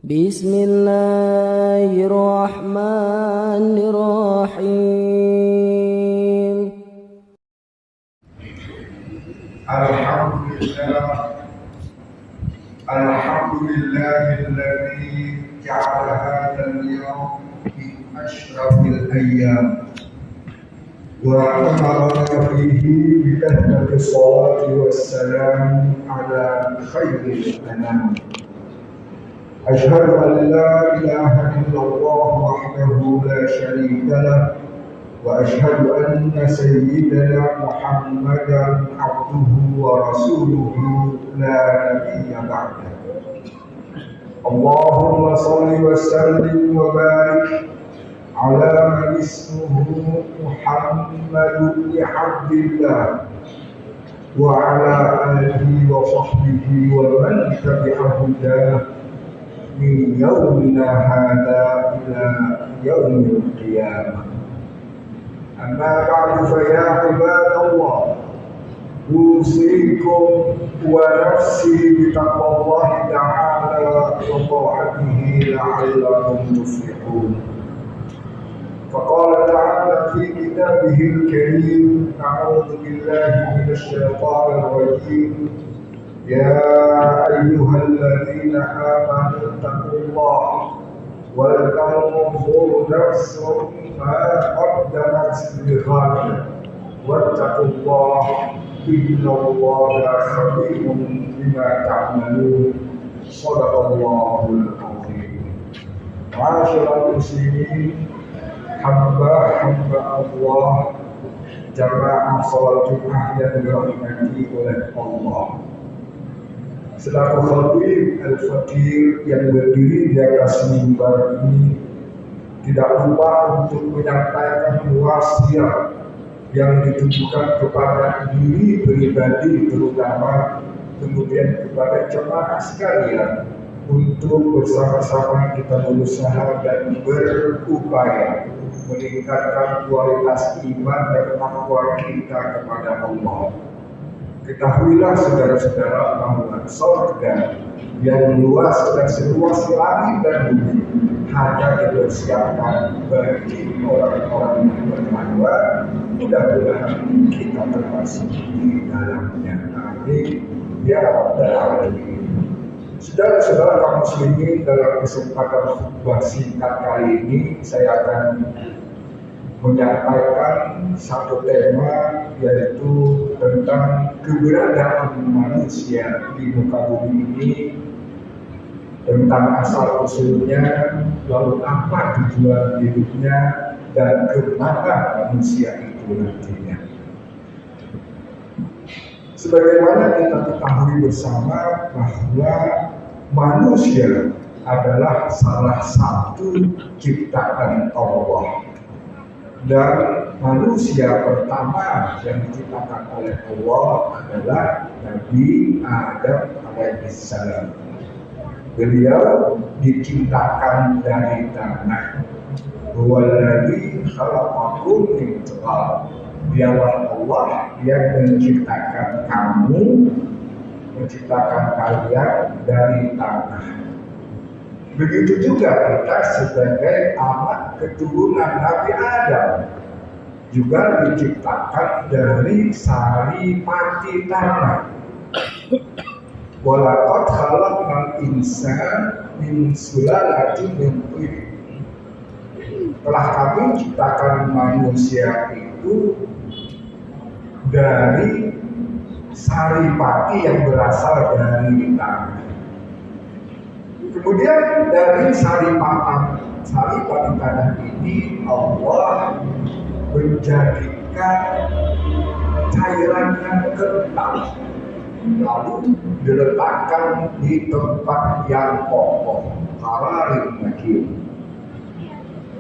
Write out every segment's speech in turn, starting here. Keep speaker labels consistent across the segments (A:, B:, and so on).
A: Bismillahirrahmanirrahim.
B: Alhamdulillahilladzi ja'ala hadzal yawm min asyrafil ayyam wa amarna fihi bi tahmidi sholati wassalam ala khairil anam. Asyhadu an la ilaha illallah wahdahu la syarika lah wa asyhadu anna sayyidana Muhammadan abduhu wa rasuluhu la nabiyya ba'dah. Allahumma shalli wa sallim wa barik ala man ismuhu Muhammad ibn Abdillah wa ala alihi wa sahbihi wa man tabi'ahu min yawmina hadha ila yawmil qiyamah. Amma ba'du fa ya ibadallah, usikum wa nafsi bi taqwallahi ta'ala wa ta'atihi la'allakum tuflihun. Faqala ta'ala fi kitabihil karim, a'udzu billahi minasy syaithanir rajim. Ya ayyuhalladzina amanu taqullaha wal tanzur nafsun ma qaddamat lighad wattaqullaha innallaha khabirun bima ta'malun. Shadaqallahul azim. Ma'asyiral muslimin, hamba Allah, jamaah salat Jumat yang dirahmati oleh Allah. Selaku khatib al-fakir yang berdiri di atas mimbar ini, tidak lupa untuk menyampaikan wasiat yang ditujukan kepada diri pribadi terutama, kemudian kepada jemaah sekalian, untuk bersama-sama kita berusaha dan berupaya meningkatkan kualitas iman dan takwa kita kepada Allah. Ketahuilah saudara-saudara bahwa surga yang luas dan seluas langit dan bumi hanya dipersiapkan bagi orang-orang yang bertakwa. Mudah-mudahan kita termasuk di dalamnya. Amin ya rabbal alamin. Saudara-saudara kaum muslimin, dalam kesempatan khutbah singkat kali ini saya akan menyampaikan satu tema, yaitu tentang keberadaan manusia di muka bumi ini, tentang asal usulnya, lalu apa tujuan hidupnya, dan kemana manusia itu nantinya. Sebagaimana kita ketahui bersama bahwa manusia adalah salah satu ciptaan Allah. Dan manusia pertama yang diciptakan oleh Allah adalah Nabi Adam alaihissalam. Beliau diciptakan dari tanah. Huwallazi khalaqakum min turab. Dialah Allah yang menciptakan kamu, menciptakan kalian dari tanah. Begitu juga kita sebagai anak keturunan Nabi Adam juga diciptakan dari sari pati tanah. Walaqad khalaqnal insana min sulalatin min tin. Telah kami ciptakan manusia itu dari sari pati yang berasal dari tanah. Kemudian dari sari pati tanah ini Allah menjadikan cairan yang kental, lalu diletakkan di tempat yang kokoh, qararin makin.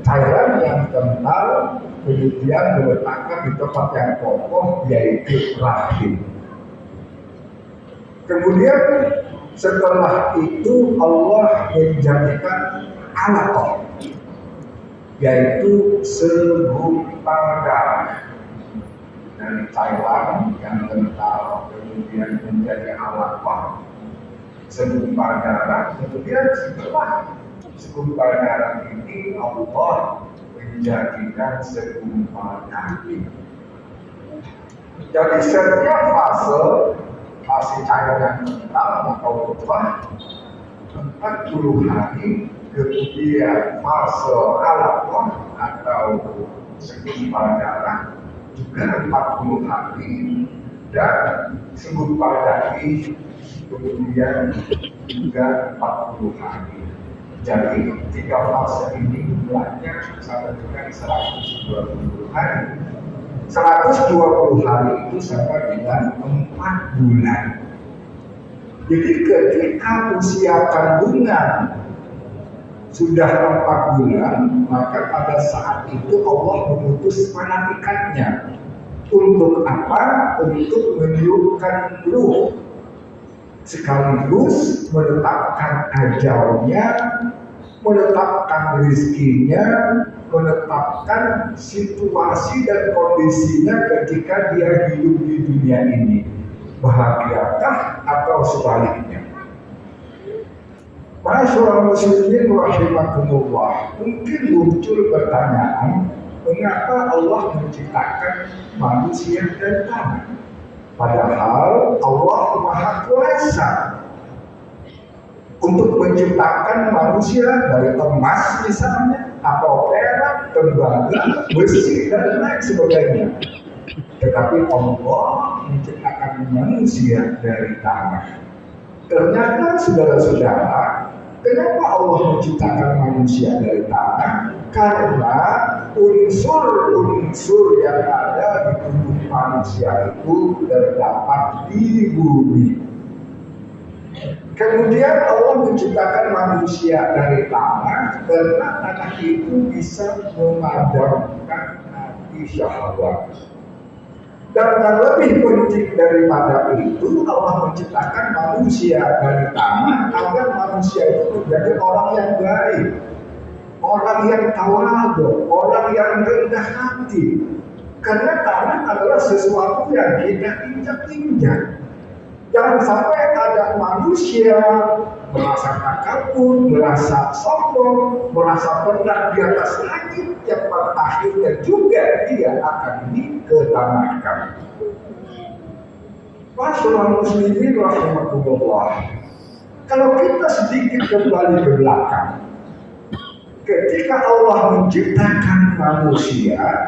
B: Cairan yang kental kemudian diletakkan di tempat yang kokoh, yaitu rahim. Kemudian setelah itu Allah menjadikan alaqah, yaitu segumpal darah dari cairan yang kental kemudian menjadi alaqah. segumpal darah, kemudian setelah segumpal darah ini Allah menjadikan segumpal daging. Jadi setiap fase cairan kental atau buah 40 hari, kemudian fase alaqah atau segumpal darah juga 40 hari, dan segumpal daging kemudian juga 40 hari. Jadi 3 fase ini jumlahnya sama dengan 120 hari. 120 hari itu sama dengan 4 bulan. Jadi ketika usia kandungan sudah 4 bulan, maka pada saat itu Allah mengutus malaikatnya. Untuk apa? Untuk meniupkan ruh, sekaligus menetapkan ajalnya, menetapkan rezekinya, menetapkan situasi dan kondisinya ketika dia hidup di dunia ini, bahagiakah atau sebaliknya. Masyaallah muslimin rahimakumullah, mungkin muncul pertanyaan, mengapa Allah menciptakan manusia dan tanah? Padahal Allah Maha Kuasa untuk menciptakan manusia dari emas misalnya, atau perak, tembaga, besi, dan lain sebagainya. Tetapi Allah menciptakan manusia dari tanah. Ternyata saudara-saudara, kenapa Allah menciptakan manusia dari tanah? Karena unsur-unsur yang ada di tubuh manusia itu terdapat di bumi. Kemudian Allah menciptakan manusia dari tanah karena tanah itu bisa memadamkan hati syahwat. Dan yang lebih penting daripada itu, Allah menciptakan manusia dari tanah agar manusia itu menjadi orang yang baik, orang yang tawadhu, orang yang rendah hati. Karena tanah adalah sesuatu yang kita injak-injak. Jangan sampai ada manusia merasa takabur, merasa sombong, merasa pernah di atas langit, yang pada akhirnya juga dia akan diketanahkan. Masyaallah muslimin rahimakumullah. Kalau kita sedikit kembali ke belakang, ketika Allah menciptakan manusia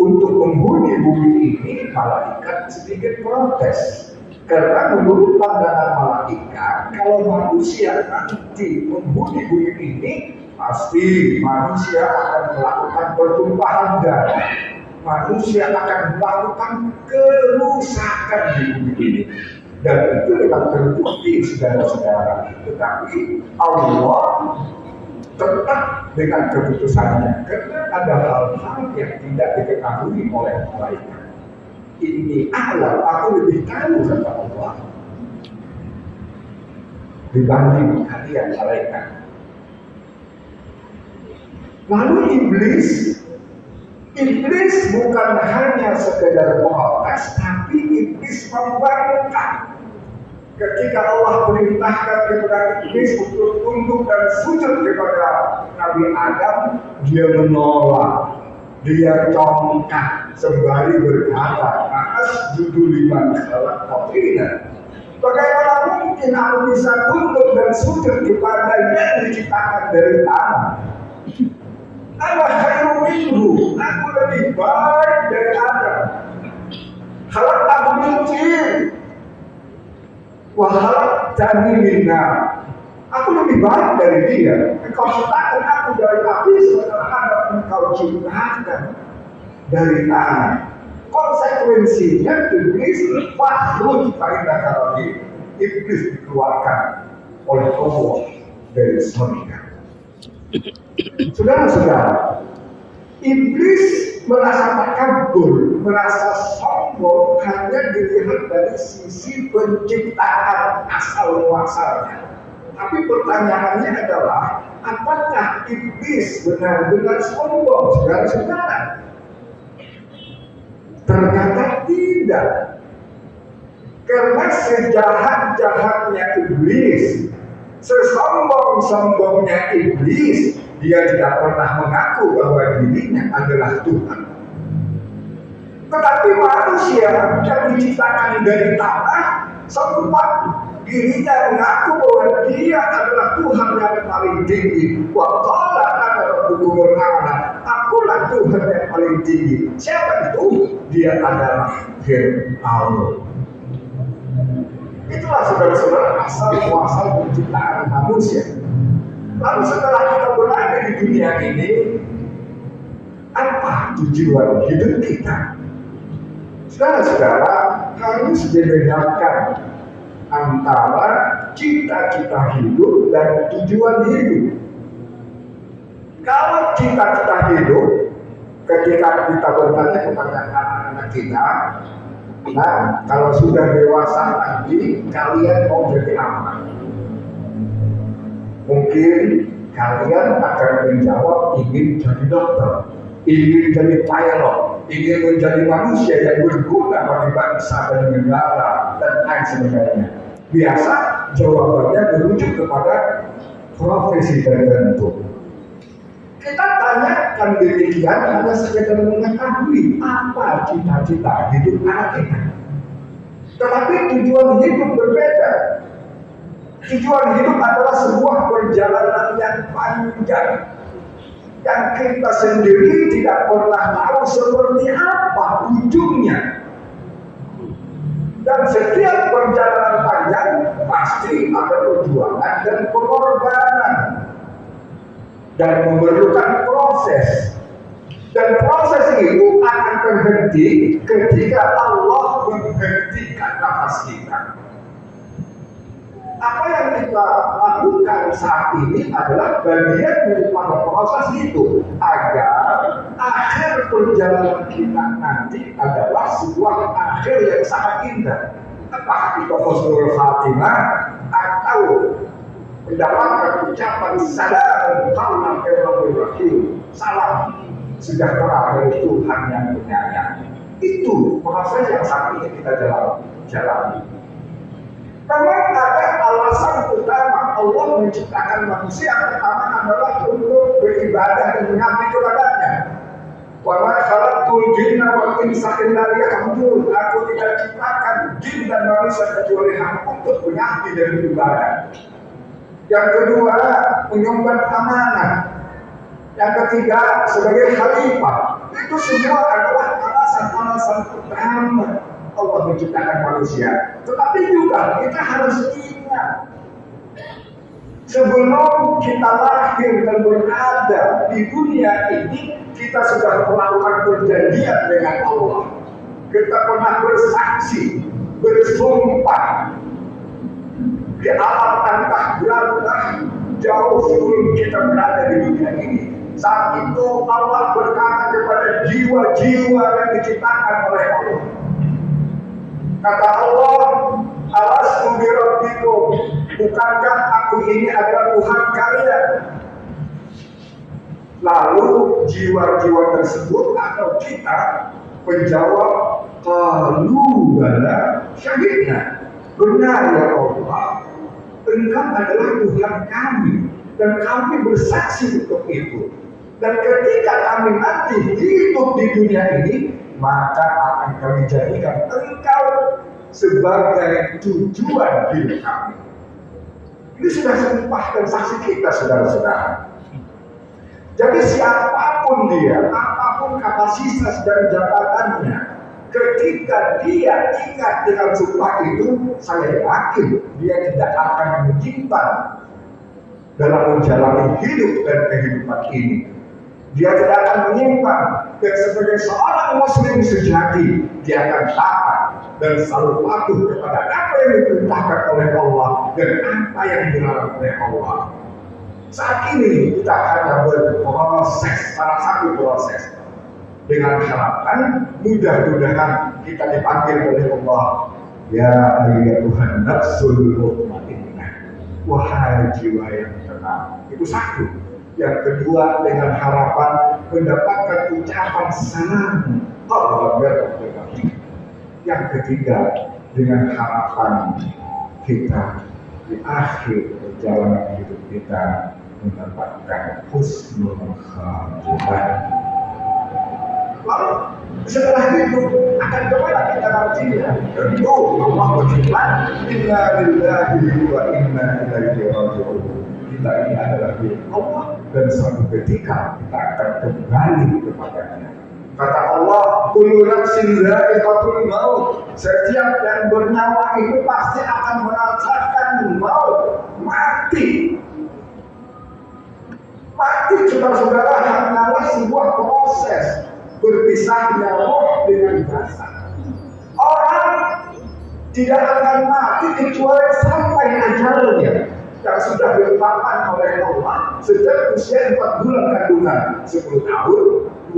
B: untuk menghuni bumi ini, malaikat sedikit protes. Karena menurut pandangan malaikat, kalau manusia nanti menghuni bumi ini, pasti manusia akan melakukan pertumpahan darah. Manusia akan melakukan kerusakan di bumi ini. Dan itu memang terbukti saudara-saudara. Tetapi Allah tetap dengan keputusannya. Karena ada hal-hal yang tidak diketahui oleh malaikat. Ini alam, aku lebih tahu kata Allah dibanding kalian malaikat. Lalu iblis bukan hanya sekedar protes, tapi iblis membangkang. Ketika Allah perintahkan kepada iblis untuk tunduk dan sujud kepada Nabi Adam, dia menolak. Dia congkak sembari berkata, "Asjudu liman khalaqta." Bagaimana mungkin aku bisa tunduk dan sujud kepada yang diciptakan dari tanah? Ana khairum minhu, aku lebih baik dari Adam. Khalaqtahu min tin wa khalaqtani min nar. Aku lebih baik dari dia. Engkau ciptakan aku dari api, sementara engkau ciptakan dari tanah. Konsekuensinya iblis fakhrut fa'innaka rajim. Iblis dikeluarkan oleh Allah dari surga. Saudara-saudara, iblis merasa takabur, merasa sombong hanya dilihat dari sisi penciptaan asal muasalnya. Tapi pertanyaannya adalah, apakah iblis benar-benar sombong, saudara-saudara? Ternyata tidak. Karena sejahat-jahatnya iblis, sesombong-sombongnya iblis, dia tidak pernah mengaku bahwa dirinya adalah Tuhan. Tetapi manusia yang diciptakan dari tanah sempat dirinya mengaku bahwa dia adalah Tuhan yang paling tinggi. Wa qala ana rabbukumul a'la. Akulah Tuhan yang paling tinggi. Siapa itu? Dia adalah Fir'aun. Itulah saudara-saudara asal muasal penciptaan manusia. Lalu setelah kita berada di dunia ini, apa tujuan hidup kita? Saudara-saudara harus dibedakan antara cita-cita hidup dan tujuan hidup. Kalau cita-cita hidup, ketika kita bertanya kepada anak-anak kita, nah, kalau sudah dewasa nanti kalian mau jadi apa? Mungkin kalian akan menjawab ingin jadi dokter, ingin jadi pilot, ingin menjadi manusia yang berguna bagi bangsa dan negara dan lain sebagainya. Biasa jawabannya merujuk kepada profesi tertentu. Kita tanyakan demikian hanya sekedar mengetahui apa cita-cita hidup anak kita. Tetapi tujuan hidup berbeda. Tujuan hidup adalah sebuah perjalanan yang panjang, yang kita sendiri tidak pernah tahu seperti apa ujungnya. Dan setiap perjalanan panjang pasti ada perjuangan dan pengorbanan, dan memerlukan proses. Dan proses itu akan terhenti ketika Allah menghentikan nafas kita. Apa yang kita lakukan saat ini adalah bagian daripada proses itu, agar akhir perjalanan kita nanti adalah sebuah akhir yang sangat indah. Apakah itu husnul khatimah atau mendapatkan ucapan salam qaulan min rahim, salam sejahtera dari Tuhan yang penyayang. Itu proses yang saat ini kita jalani. Memang ada alasan utama Allah menciptakan manusia. Yang pertama adalah untuk beribadah dan mengabdi kepadanya. Wa ma khalaqtul jinna wal insa illa liya'budun. Aku tidak ciptakan jin dan manusia kecuali hanya untuk mengabdi dan beribadah. Yang kedua, menyembah amanah. Yang ketiga, sebagai khalifah. Itu semua adalah alasan-alasan utama Allah menciptakan manusia. Tetapi juga kita harus ingat, sebelum kita lahir dan berada di dunia ini, kita sudah melakukan perjanjian dengan Allah. Kita pernah bersaksi, bersumpah di alam tanpa berantah jauh sebelum kita berada di dunia ini. Saat itu Allah berkata kepada jiwa-jiwa yang diciptakan oleh Allah. Kata Allah, alastu bi rabbikum, bukankah aku ini adalah Tuhan kalian? Lalu jiwa-jiwa tersebut atau kita menjawab, qalu bala syahidna. Benar ya Allah, Engkau adalah Tuhan kami dan kami bersaksi untuk itu. Dan ketika kami nanti hidup di dunia ini, maka akan kami jadikan Engkau sebagai tujuan hidup kami. Ini sudah sumpah dan saksi kita, saudara-saudara. Jadi siapapun dia, apapun kapasitas dan jabatannya, ketika dia ingat dengan sumpah itu, saya yakin dia tidak akan menyimpan dalam menjalani hidup dan kehidupan ini. Dia tidak akan menyimpan, dan sebagai seorang muslim sejati, dia akan taat dan selalu patuh kepada apa yang diperintahkan oleh Allah dan apa yang dilarang oleh Allah. Saat ini kita hanya berproses, salah satu proses, dengan harapan mudah-mudahan kita dipanggil oleh Allah. Ya ayyuhan nafsul mutmainnah, wahai jiwa yang tenang. Itu satu. Yang kedua, dengan harapan mendapatkan ucapan salam. Yang ketiga, dengan harapan kita di akhir perjalanan hidup kita mendapatkan husnul khatimah. Lalu setelah itu akan kemana kita nantinya? Tentu Allah berfirman, Inna lillahi wa inna ilaihi raji'un. Kita ini adalah milik Allah dan suatu ketika kita akan kembali kepadanya. Kata Allah, kullu nafsin dha'iqatul maut. Setiap yang bernyawa itu pasti akan merasakan maut, mati. Mati, saudara-saudara, hanyalah sebuah proses berpisahnya roh dengan jasad. Orang tidak akan mati kecuali sampai ajalnya yang sudah ditetapkan oleh Allah sejak usia 4 bulan kandungan, 10 tahun,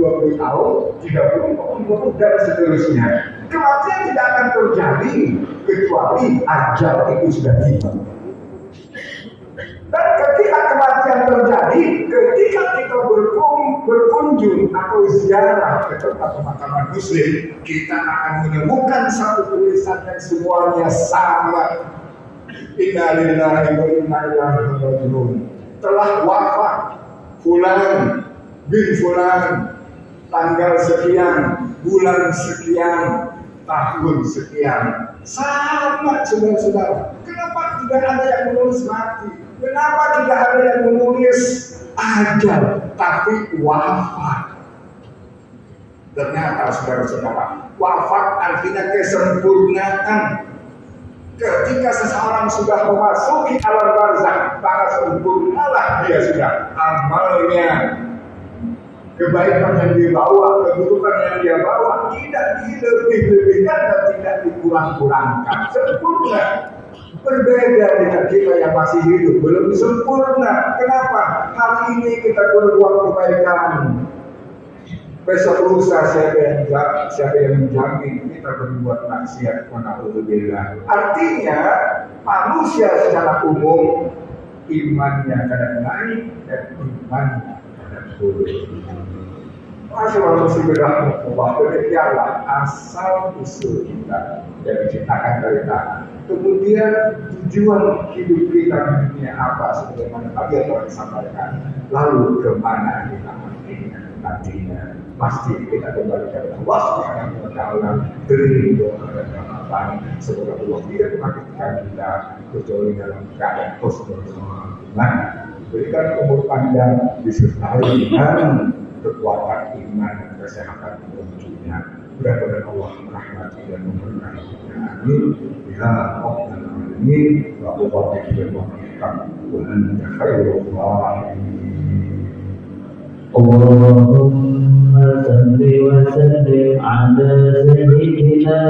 B: 20 tahun, 30, 40, dan seterusnya. Kematian tidak akan terjadi kecuali ajal itu sudah tiba. Dan ketika kematian terjadi, ketika kita berkunjung atau ziarah ke tempat pemakaman muslim, kita akan menemukan satu tulisan yang semuanya sama. Inna lillahi wa inna ilaihi raji'un. Telah wafat fulan bin fulan, tanggal sekian, bulan sekian, tahun sekian. Sama saudara-saudara. Kenapa tidak ada yang menulis mati? Kenapa tidak ada yang menulis ajal, tapi wafat? Ternyata saudara-saudara, wafat artinya kesempurnaan. Ketika seseorang sudah memasuki alam barzakh, maka sempurnalah dia sudah amalnya. Kebaikan yang dia bawa, keburukan yang dia bawa tidak dilebih-lebihkan dan tidak dikurang-kurangkan. Sempurna. Berbeda dengan kita yang masih hidup, belum sempurna. Kenapa? Hari ini kita berbuat kebaikan, besok lusa siapa yang menjamin kita berbuat maksiat. Alhamdulillah. Artinya manusia secara umum imannya kadang naik dan imannya kadang turun. Masyaallah subhanallah, demikianlah asal usul kita yang diciptakan dari tanah. Kemudian tujuan hidup kita di dunia apa, sebagaimana tadi yang telah disampaikan. Lalu kemana kita nantinya? Pasti kita kembali kepada Allah Subhanahu wa Ta'ala. Beri doa dan harapan semoga Allah tidak menakutkan kita kecuali dalam keadaan husnul khatimah. Berikan umur panjang disertai dengan kekuatan iman dan kesehatan tentunya. Mudah-mudahan Allah merahmati dan memberkahi kita. Amin. Ya Rabbal Alamin. Wa huwa wa anta khairul rahimin.
A: اللهم صل وسلم على سيدنا